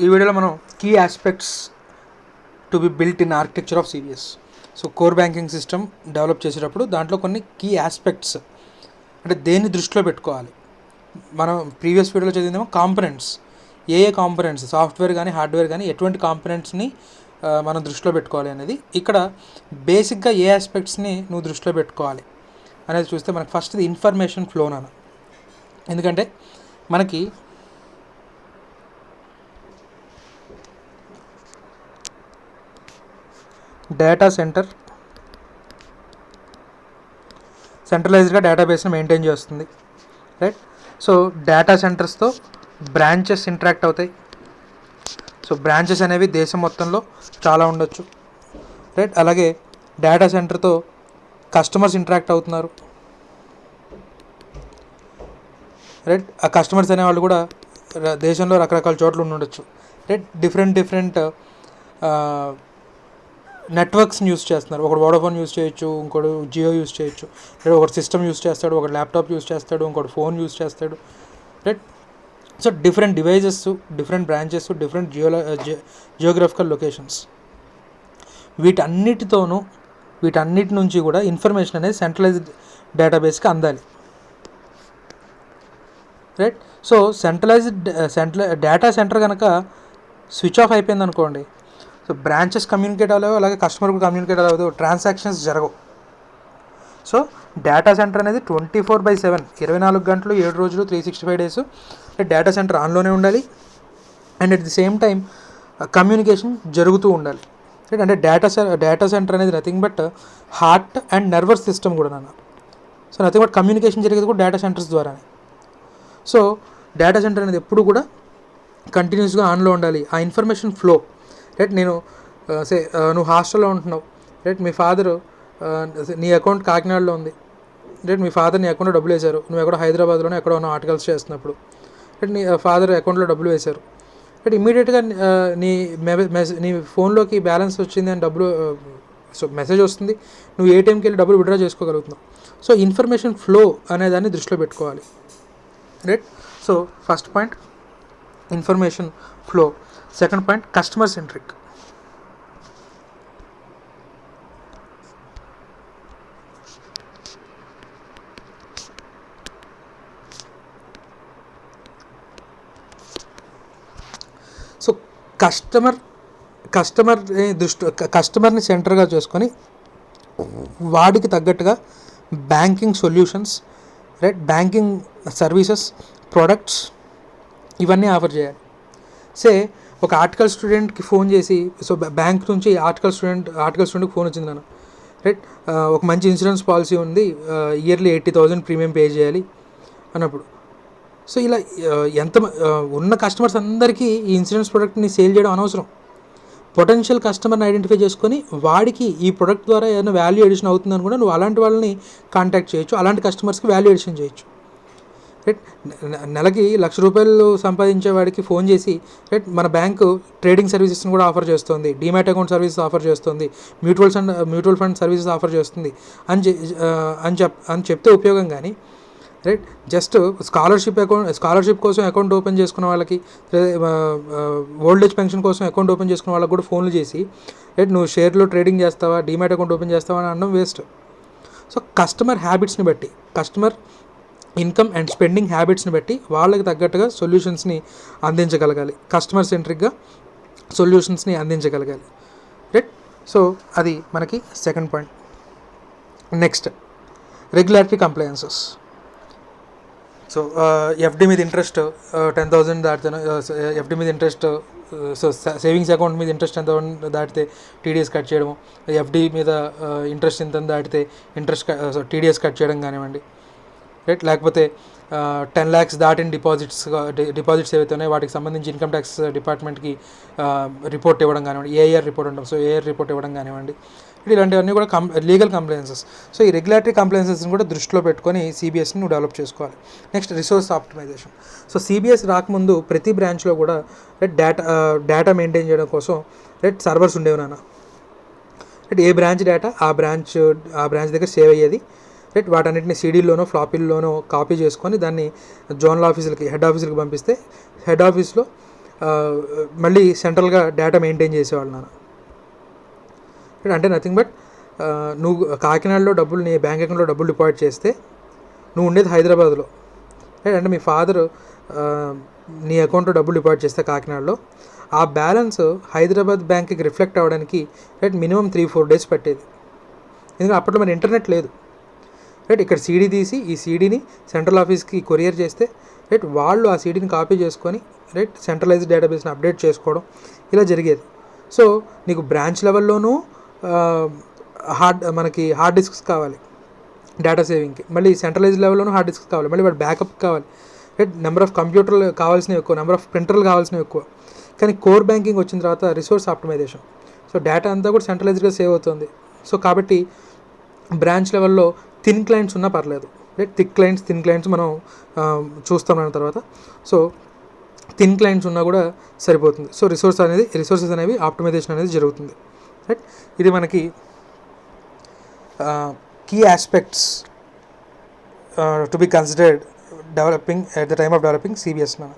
ఈ వీడియోలో మనం key aspects to be built in architecture of CBS. So core banking system develop చేసేటప్పుడు దాంట్లో కొన్ని కీ ఆస్పెక్ట్స్ అంటే దేన్ని దృష్టిలో పెట్టుకోవాలి. మనం ప్రీవియస్ వీడియోలో చదివిందేమో కాంపనెంట్స్, ఏ కాంపనెంట్స్ సాఫ్ట్వేర్ కానీ హార్డ్వేర్ కానీ ఎటువంటి కాంపనెంట్స్ని మనం దృష్టిలో పెట్టుకోవాలి అనేది. ఇక్కడ బేసిక్గా ఏ ఆస్పెక్ట్స్ని నువ్వు దృష్టిలో పెట్టుకోవాలి అనేది చూస్తే మనకు ఫస్ట్ ఇన్ఫర్మేషన్ ఫ్లో నాన్న. ఎందుకంటే మనకి డేటా సెంటర్ సెంట్రలైజ్డ్గా డేటాబేస్ని మెయింటైన్ చేస్తుంది, రైట్. సో డేటా సెంటర్స్తో బ్రాంచెస్ ఇంటరాక్ట్ అవుతాయి. సో బ్రాంచెస్ అనేవి దేశం మొత్తంలో చాలా ఉండొచ్చు, రైట్. అలాగే డేటా సెంటర్తో కస్టమర్స్ ఇంటరాక్ట్ అవుతున్నారు, రైట్. ఆ కస్టమర్స్ అనేవాళ్ళు కూడా దేశంలో రకరకాల చోట్ల ఉండొచ్చు, రైట్. డిఫరెంట్ నెట్వర్క్స్ని యూస్ చేస్తున్నారు. ఒకడు వోడాఫోన్ యూస్ చేయొచ్చు, ఇంకోటి జియో యూస్ చేయొచ్చు, లేదా ఒకటి సిస్టమ్ యూస్ చేస్తాడు, ఒకటి ల్యాప్టాప్ యూస్ చేస్తాడు, ఇంకోటి ఫోన్ యూస్ చేస్తాడు, right. So different devices, different branches, different geographical locations, వీటన్నిటి నుంచి కూడా ఇన్ఫర్మేషన్ అనేది సెంట్రలైజ్డ్ డేటాబేస్కి అందాలి, రైట్. సో డేటా సెంటర్ కనుక స్విచ్ ఆఫ్ అయిపోయింది అనుకోండి, సో బ్రాంచెస్ కమ్యూనికేట్ అవ్వలేవు, అలాగే కస్టమర్ కూడా కమ్యూనికేట్ అవ్వలేదు, ట్రాన్సాక్షన్స్ జరగవు. సో డేటా సెంటర్ అనేది 24/7 24 గంటలు 7 రోజులు 365 డేస్ డేటా సెంటర్ ఆన్లోనే ఉండాలి. And at the same time communication జరుగుతూ ఉండాలి, రైట్. అంటే డేటా సెంటర్ అనేది nothing but heart and nervous system కూడా నాన్న. సో నథింగ్ బట్ కమ్యూనికేషన్ జరిగేది కూడా డేటా సెంటర్స్ ద్వారానే. సో డేటా సెంటర్ అనేది ఎప్పుడు కూడా కంటిన్యూస్గా ఆన్లో ఉండాలి. ఆ ఇన్ఫర్మేషన్ ఫ్లో, రైట్. నువ్వు హాస్టల్లో ఉంటున్నావు, రైట్. మీ ఫాదరు నీ అకౌంట్ కాకినాడలో ఉంది, రైట్. మీ ఫాదర్ నీ అకౌంట్లో డబ్బులు వేశారు, నువ్వు ఎక్కడో హైదరాబాద్లోనే ఎక్కడో ఉన్న ఆర్టికల్స్ చేస్తున్నప్పుడు, రైట్. నీ ఫాదర్ అకౌంట్లో డబ్బులు వేశారు, రైట్. ఇమీడియట్గా నీ ఫోన్లోకి బ్యాలెన్స్ వచ్చింది అని మెసేజ్ వస్తుంది, నువ్వు ఏటీఎంకి వెళ్ళి డబ్బులు విత్డ్రా చేసుకోగలుగుతున్నావు. సో ఇన్ఫర్మేషన్ ఫ్లో అనేదాన్ని దృష్టిలో పెట్టుకోవాలి, right. So first point information flow. Second point customer centric. So కస్టమర్ని సెంటర్గా చేసుకొని వాడికి తగ్గట్టుగా banking solutions, right, banking services, products ఇవన్నీ ఆఫర్ చేయాలి. ఒక ఆర్టికల్ స్టూడెంట్కి ఫోన్ చేసి, సో బ్యాంక్ నుంచి ఆర్టికల్ స్టూడెంట్కి ఫోన్ వచ్చింది నాన్న, రైట్. ఒక మంచి ఇన్సూరెన్స్ పాలసీ ఉంది, ఇయర్లీ 80,000 ప్రీమియం పే చేయాలి అన్నప్పుడు, సో ఇలా ఉన్న కస్టమర్స్ అందరికీ ఈ ఇన్సూరెన్స్ ప్రోడక్ట్ని సేల్ చేయడం అనవసరం. పొటెన్షియల్ కస్టమర్ని ఐడెంటిఫై చేసుకొని వాడికి ఈ ప్రొడక్ట్ ద్వారా ఏదైనా వాల్యూ ఎడిషన్ అవుతుంది అనుకుంటే నువ్వు అలాంటి వాళ్ళని కాంటాక్ట్ చేయొచ్చు, అలాంటి కస్టమర్స్కి వాల్యూ ఎడిషన్ చేయొచ్చు, రైట్. నెలకి ₹1,00,000 సంపాదించే వాడికి ఫోన్ చేసి, రైట్, మన బ్యాంకు ట్రేడింగ్ సర్వీసెస్ని కూడా ఆఫర్ చేస్తుంది, డీమ్యాట్ అకౌంట్ సర్వీసెస్ ఆఫర్ చేస్తుంది, మ్యూచువల్ ఫండ్ సర్వీసెస్ ఆఫర్ చేస్తుంది అని చెప్తే ఉపయోగం. కానీ రైట్, జస్ట్ స్కాలర్షిప్ కోసం అకౌంట్ ఓపెన్ చేసుకున్న వాళ్ళకి, ఓల్డ్ ఏజ్ పెన్షన్ కోసం అకౌంట్ ఓపెన్ చేసుకున్న వాళ్ళకి కూడా ఫోన్లు చేసి, రైట్, నువ్వు షేర్లో ట్రేడింగ్ చేస్తావా, డీమ్యాట్ అకౌంట్ ఓపెన్ చేస్తావా అని అనడం వేస్ట్. సో కస్టమర్ హ్యాబిట్స్ని బట్టి, కస్టమర్ ఇన్కమ్ అండ్ స్పెండింగ్ హ్యాబిట్స్ని బట్టి వాళ్ళకి తగ్గట్టుగా సొల్యూషన్స్ని అందించగలగాలి, కస్టమర్ సెంట్రిక్గా సొల్యూషన్స్ని అందించగలగాలి, రైట్. సో అది మనకి second point. Next regulatory compliances. So FD మీద ఇంట్రెస్ట్ 10,000 దాటితే, ఎఫ్డి మీద ఇంట్రెస్ట్, సో సేవింగ్స్ అకౌంట్ మీద ఇంట్రెస్ట్ 10,000 దాటితే టీడీఎస్ కట్ చేయడము, ఎఫ్డి మీద ఇంట్రెస్ట్ ఎంత దాటితే టీడీఎస్ కట్ చేయడం కానివ్వండి, రైట్. లేకపోతే 10 lakhs దాటిన డిపాజిట్స్ ఏవైతే ఉన్నాయో వాటికి సంబంధించి ఇన్కమ్ ట్యాక్స్ డిపార్ట్మెంట్కి రిపోర్ట్ ఇవ్వడం కానివ్వండి, ఏఆర్ రిపోర్ట్ ఉంటాం, సో ఏఆర్ రిపోర్ట్ ఇవ్వడం కానివ్వండి, ఇలాంటివన్నీ కూడా లీగల్ కంప్లయన్సెస్. సో ఈ రెగ్యులేటరీ కంప్లయన్సెస్ని కూడా దృష్టిలో పెట్టుకొని సిబిఎస్ని నువ్వు డెవలప్ చేసుకోవాలి. Next resource optimization. So CBS రాకముందు ప్రతి బ్రాంచ్లో కూడా డేటా మెయింటైన్ చేయడం కోసం సర్వర్స్ ఉండేవి నాన్న, రైట్. ఏ బ్రాంచ్ డేటా ఆ బ్రాంచ్ దగ్గర సేవ్ అయ్యేది, రైట్. వాటన్నిటిని సీడీల్లోనో ఫ్లాపీల్లోనో కాపీ చేసుకొని దాన్ని జోనల్ ఆఫీసులకి, హెడ్ ఆఫీసులకి పంపిస్తే హెడ్ ఆఫీస్లో మళ్ళీ సెంట్రల్గా డేటా మెయింటైన్ చేసేవాళ్ళు నాన్న. అంటే నథింగ్ బట్ నువ్వు కాకినాడలో డబ్బులు నీ బ్యాంక్ అకౌంట్లో డబ్బులు డిపాజిట్ చేస్తే నువ్వు ఉండేది హైదరాబాద్లో, రైట్. అంటే మీ ఫాదర్ నీ అకౌంట్లో డబ్బులు డిపాజిట్ చేస్తే కాకినాడలో, ఆ బ్యాలెన్స్ హైదరాబాద్ బ్యాంక్కి రిఫ్లెక్ట్ అవ్వడానికి రైట్ మినిమం 3-4 days పట్టేది. ఎందుకంటే అప్పట్లో మన ఇంటర్నెట్ లేదు, రైట్. ఇక్కడ సీడీ తీసి ఈ సీడీని సెంట్రల్ ఆఫీస్కి కొరియర్ చేస్తే రైట్ వాళ్ళు ఆ సీడీని కాపీ చేసుకొని రైట్ సెంట్రలైజ్డ్ డేటాబేస్ని అప్డేట్ చేసుకోవడం ఇలా జరిగేది. సో నీకు బ్రాంచ్ లెవెల్లోనూ మనకి హార్డ్ డిస్క్స్ కావాలి డేటా సేవింగ్కి, మళ్ళీ సెంట్రలైజ్డ్ లెవెల్లోనూ హార్డ్ డిస్క్స్ కావాలి, మళ్ళీ వాటి బ్యాకప్ కావాలి, రైట్. నెంబర్ ఆఫ్ కంప్యూటర్లు కావాల్సినవి ఎక్కువ, నెంబర్ ఆఫ్ ప్రింటర్లు కావాల్సినవి ఎక్కువ. కానీ కోర్ బ్యాంకింగ్ వచ్చిన తర్వాత రిసోర్స్ ఆప్టిమైజేషన్, సో డేటా అంతా కూడా సెంట్రలైజ్డ్గా సేవ్ అవుతుంది. సో కాబట్టి బ్రాంచ్ లెవెల్లో థిన్ క్లయింట్స్ ఉన్నా పర్లేదు, రైట్. థిన్ క్లయింట్స్ మనం చూస్తాం దాని తర్వాత. సో థిన్ క్లయింట్స్ ఉన్నా కూడా సరిపోతుంది. సో రిసోర్సెస్ అనేవి ఆప్టిమైజేషన్ అనేది జరుగుతుంది, రైట్. ఇది మనకి key aspects to be considered developing at the time of developing CBS మనం.